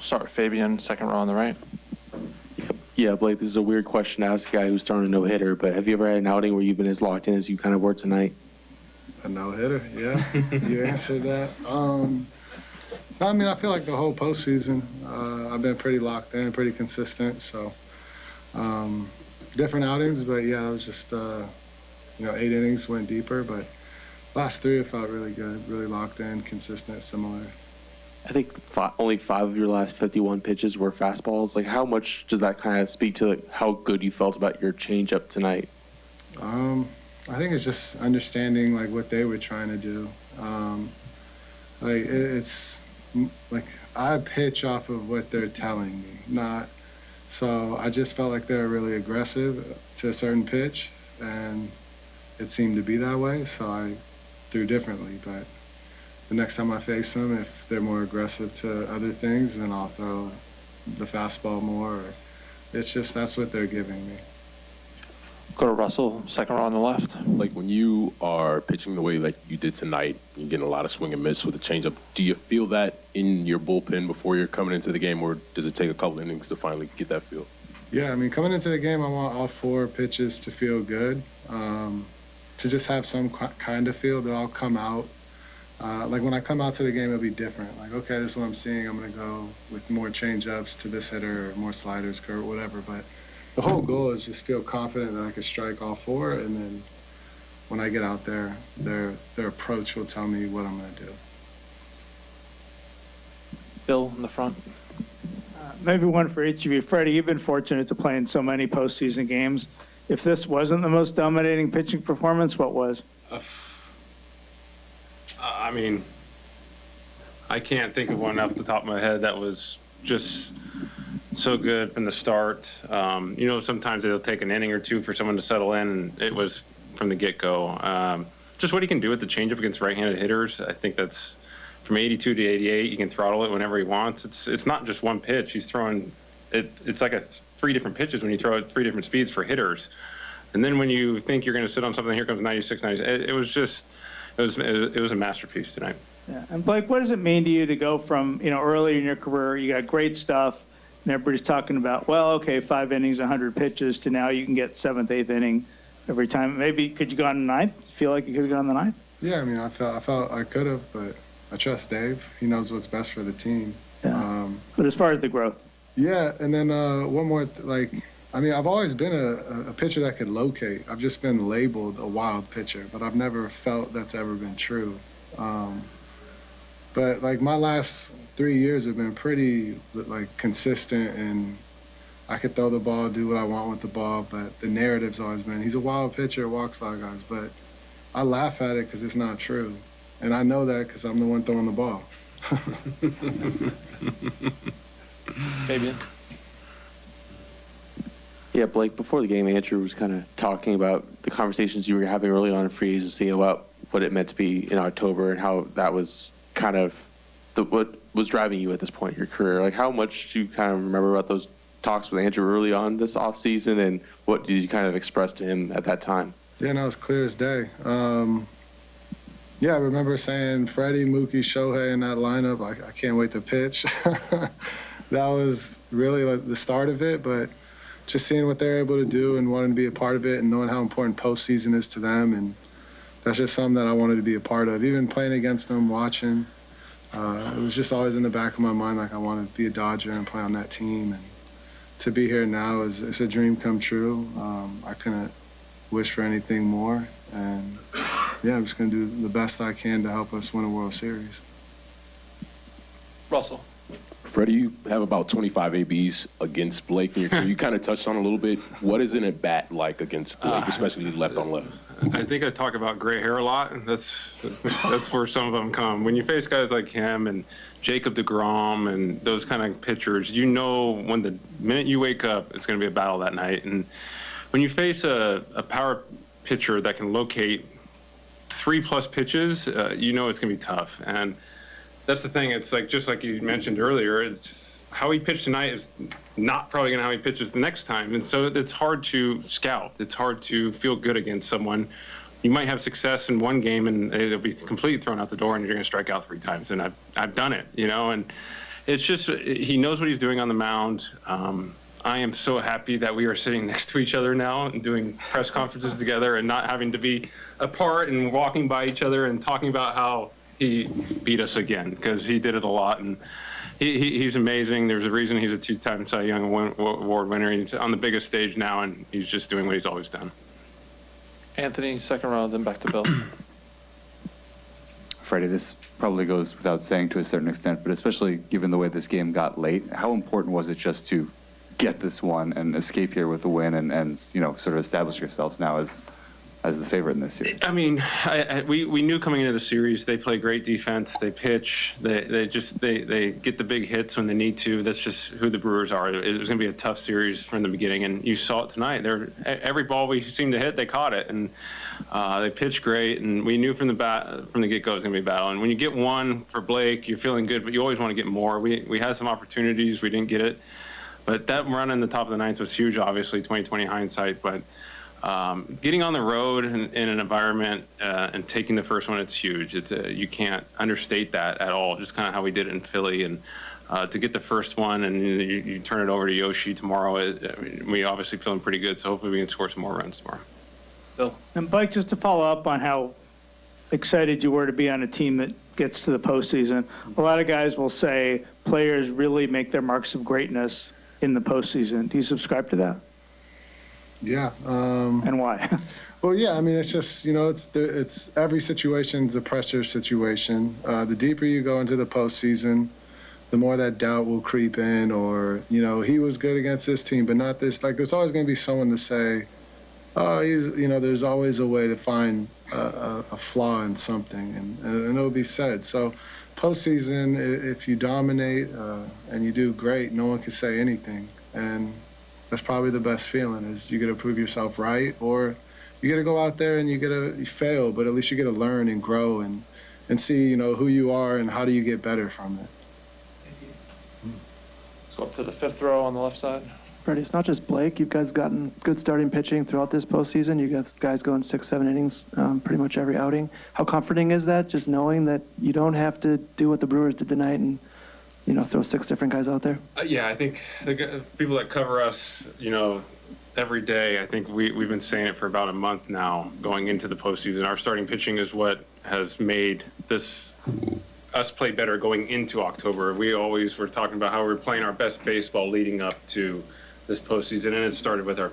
start with Fabian, second row on the right. Yeah, Blake, this is a weird question to ask a guy who's throwing a no-hitter, but have you ever had an outing where you've been as locked in as you kind of were tonight? A no-hitter, yeah. You answered that. I mean, I feel like the whole postseason, I've been pretty locked in, pretty consistent. So different outings, but yeah, it was just, 8 innings, went deeper. But last 3, it felt really good, really locked in, consistent, similar. I think only 5 of your last 51 pitches were fastballs. Like, how much does that kind of speak to how good you felt about your changeup tonight? I think it's just understanding like what they were trying to do. It's like I pitch off of what they're telling me, not. So I just felt like they were really aggressive to a certain pitch, and it seemed to be that way. So I threw differently, but the next time I face them, if they're more aggressive to other things, then I'll throw the fastball more. It's just that's what they're giving me. Go to Russell, second row on the left. Like when you are pitching the way like you did tonight, you're getting a lot of swing and miss with the changeup. Do you feel that in your bullpen before you're coming into the game, or does it take a couple innings to finally get that feel? Yeah, I mean, coming into the game, I want all 4 pitches to feel good, to just have some kind of feel. They'll all come out. Like when I come out to the game, it'll be different. Like, okay, this is what I'm seeing. I'm going to go with more change-ups to this hitter, or more sliders, curve, whatever. But the whole goal is just feel confident that I can strike all 4, and then when I get out there, their approach will tell me what I'm going to do. Bill in the front. Maybe one for each of you. Freddie, you've been fortunate to play in so many postseason games. If this wasn't the most dominating pitching performance, what was? I mean, I can't think of one off the top of my head that was just so good from the start. Sometimes it'll take an inning or 2 for someone to settle in, and it was from the get-go. Just what he can do with the changeup against right-handed hitters, I think that's from 82 to 88. You can throttle it whenever he wants. It's not just one pitch. He's throwing it. It's like 3 different pitches when you throw it 3 different speeds for hitters. And then when you think you're going to sit on something, here comes 96, 97. It was a masterpiece tonight. Yeah. And Blake, what does it mean to you to go from, early in your career, you got great stuff, and everybody's talking about, well, okay, 5 innings, 100 pitches, to now you can get 7th, 8th inning every time. Maybe could you go on the 9th? Feel like you could have gone on the 9th? Yeah, I mean, I felt I could have, but I trust Dave. He knows what's best for the team. Yeah. But as far as the growth. Yeah, and then one more, I've always been a pitcher that could locate. I've just been labeled a wild pitcher, but I've never felt that's ever been true. But my last 3 years have been pretty consistent, and I could throw the ball, do what I want with the ball, but the narrative's always been, he's a wild pitcher, walks a lot of guys, but I laugh at it because it's not true. And I know that because I'm the one throwing the ball. Fabian. Yeah, Blake, before the game, Andrew was kind of talking about the conversations you were having early on in free agency about what it meant to be in October and how that was kind of what was driving you at this point in your career. Like, how much do you kind of remember about those talks with Andrew early on this offseason, and what did you kind of express to him at that time? Yeah, no, it's clear as day. I remember saying Freddie, Mookie, Shohei in that lineup, I can't wait to pitch. That was really the start of it, but just seeing what they're able to do and wanting to be a part of it and knowing how important postseason is to them, and that's just something that I wanted to be a part of. Even playing against them, watching, it was just always in the back of my mind, I wanted to be a Dodger and play on that team. And to be here now it's a dream come true. I couldn't wish for anything more. And I'm just going to do the best I can to help us win a World Series. Russell. Freddie, you have about 25 ABs against Blake in your career. You kind of touched on it a little bit. What is an at-bat like against Blake, especially left on left? I think I talk about gray hair a lot. That's where some of them come. When you face guys like him and Jacob deGrom and those kind of pitchers, when the minute you wake up, it's going to be a battle that night. And when you face a power pitcher that can locate 3+ pitches, it's going to be tough. And that's the thing. It's just like you mentioned earlier, it's how he pitched tonight is not probably going to how he pitches the next time. And so it's hard to scout. It's hard to feel good against someone. You might have success in one game and it'll be completely thrown out the door and you're going to strike out 3 times. And I've done it, and it's just, he knows what he's doing on the mound. I am so happy that we are sitting next to each other now and doing press conferences together and not having to be apart and walking by each other and talking about how he beat us again, because he did it a lot. And he's amazing. There's a reason he's a 2-time Cy Young Award winner. He's on the biggest stage now, and he's just doing what he's always done. Anthony, second round, then back to Bill. Freddie, this probably goes without saying to a certain extent, but especially given the way this game got late, how important was it just to get this one and escape here with a win and sort of establish yourselves now as the favorite in this series? I mean, we knew coming into the series they play great defense, they pitch, they get the big hits when they need to. That's just who the Brewers are. It was going to be a tough series from the beginning, and you saw it tonight. Every ball we seemed to hit, they caught it, and they pitched great. And we knew from the get-go it was going to be a battle. And when you get one for Blake, you're feeling good, but you always want to get more. We had some opportunities, we didn't get it, but that run in the top of the ninth was huge. Obviously, 2020 hindsight, but. Getting on the road in an environment and taking the first one, it's huge. You can't understate that at all, just kind of how we did it in Philly. And to get the first one and you turn it over to Yoshi tomorrow, we obviously feeling pretty good, so hopefully we can score some more runs tomorrow. Bill. And Blake, just to follow up on how excited you were to be on a team that gets to the postseason, a lot of guys will say players really make their marks of greatness in the postseason. Do you subscribe to that? Yeah. And why? Well, yeah, I mean, it's just, it's every situation's a pressure situation. The deeper you go into the postseason, the more that doubt will creep in, or, he was good against this team, but not this. Like, there's always going to be someone to say, oh, there's always a way to find a flaw in something, and it'll be said. So postseason, if you dominate and you do great, no one can say anything. And that's probably the best feeling, is you get to prove yourself right, or you get to go out there and you fail, but at least you get to learn and grow and see, who you are and how do you get better from it. Let's go up to the fifth row on the left side. Freddie, it's not just Blake. You guys gotten good starting pitching throughout this postseason. You guys going 6-7 innings pretty much every outing. How comforting is that, just knowing that you don't have to do what the Brewers did tonight and throw 6 different guys out there? Yeah, I think the people that cover us, every day, I think we've been saying it for about a month now going into the postseason. Our starting pitching is what has made us play better going into October. We always were talking about how we were playing our best baseball leading up to this postseason, and it started with our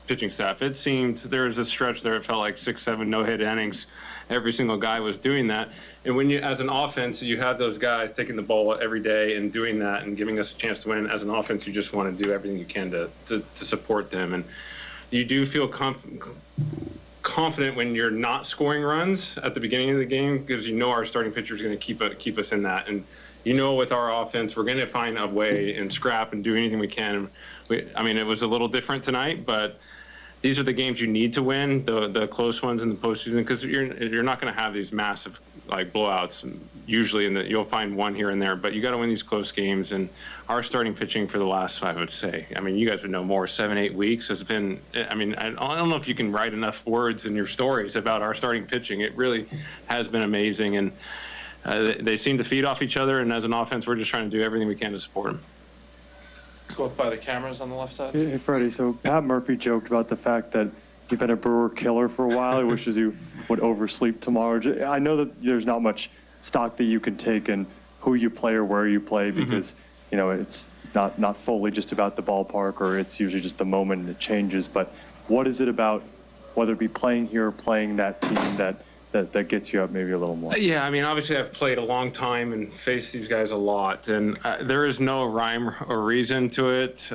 pitching staff. It seemed there was a stretch there, it felt like 6-7 no-hit innings. Every single guy was doing that. And when you, as an offense, you have those guys taking the ball every day and doing that and giving us a chance to win, as an offense, you just want to do everything you can to support them. And you do feel confident when you're not scoring runs at the beginning of the game, because our starting pitcher is going to keep us in that. And with our offense, we're going to find a way and scrap and do anything we can. It was a little different tonight, but these are the games you need to win, the close ones in the postseason, because you're not going to have these massive blowouts usually, you'll find one here and there, but you got to win these close games. And our starting pitching for the last, I would say, you guys would know more, 7-8 weeks has been. I don't know if you can write enough words in your stories about our starting pitching. It really has been amazing, and they seem to feed off each other. And as an offense, we're just trying to do everything we can to support them. Let's go up by the cameras on the left side. Hey, Freddie, so Pat Murphy joked about the fact that you've been a Brewer killer for a while. He wishes you would oversleep tomorrow. I know that there's not much stock that you can take in who you play or where you play, because, it's not fully just about the ballpark, or it's usually just the moment and it changes. But what is it about, whether it be playing here or playing that team, that gets you up maybe a little more? Yeah, obviously I've played a long time and faced these guys a lot, and there is no rhyme or reason to it.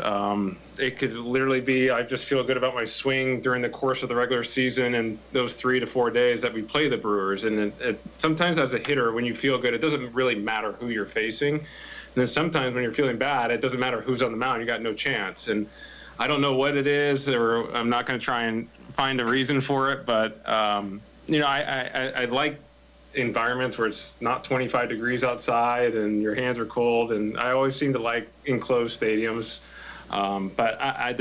It could literally be I just feel good about my swing during the course of the regular season and those 3 to 4 days that we play the Brewers. And sometimes as a hitter, when you feel good, it doesn't really matter who you're facing. And then sometimes when you're feeling bad, it doesn't matter who's on the mound. You got no chance. And I don't know what it is, or I'm not going to try and find a reason for it, but I like environments where it's not 25 degrees outside and your hands are cold, and I always seem to like enclosed stadiums. But I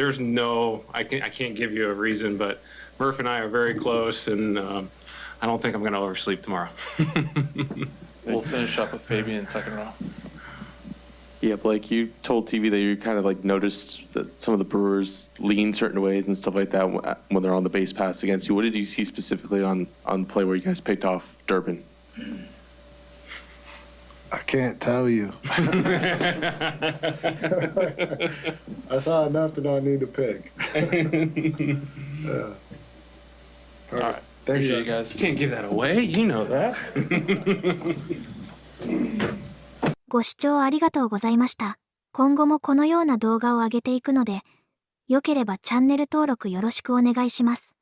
can't give you a reason, but Murph and I are very close, and I don't think I'm going to oversleep tomorrow. We'll finish up with Fabian, second row. Yeah, Blake, you told TV that you kind of like noticed that some of the Brewers lean certain ways and stuff like that when they're on the base pass against you. What did you see specifically on play where you guys picked off Durbin? I can't tell you. I saw enough that I need to pick. Yeah. All right. Thank you guys. You can't give that away. You know that. ご視聴ありがとうございました。今後もこのような動画を上げていくので、良ければチャンネル登録よろしくお願いします。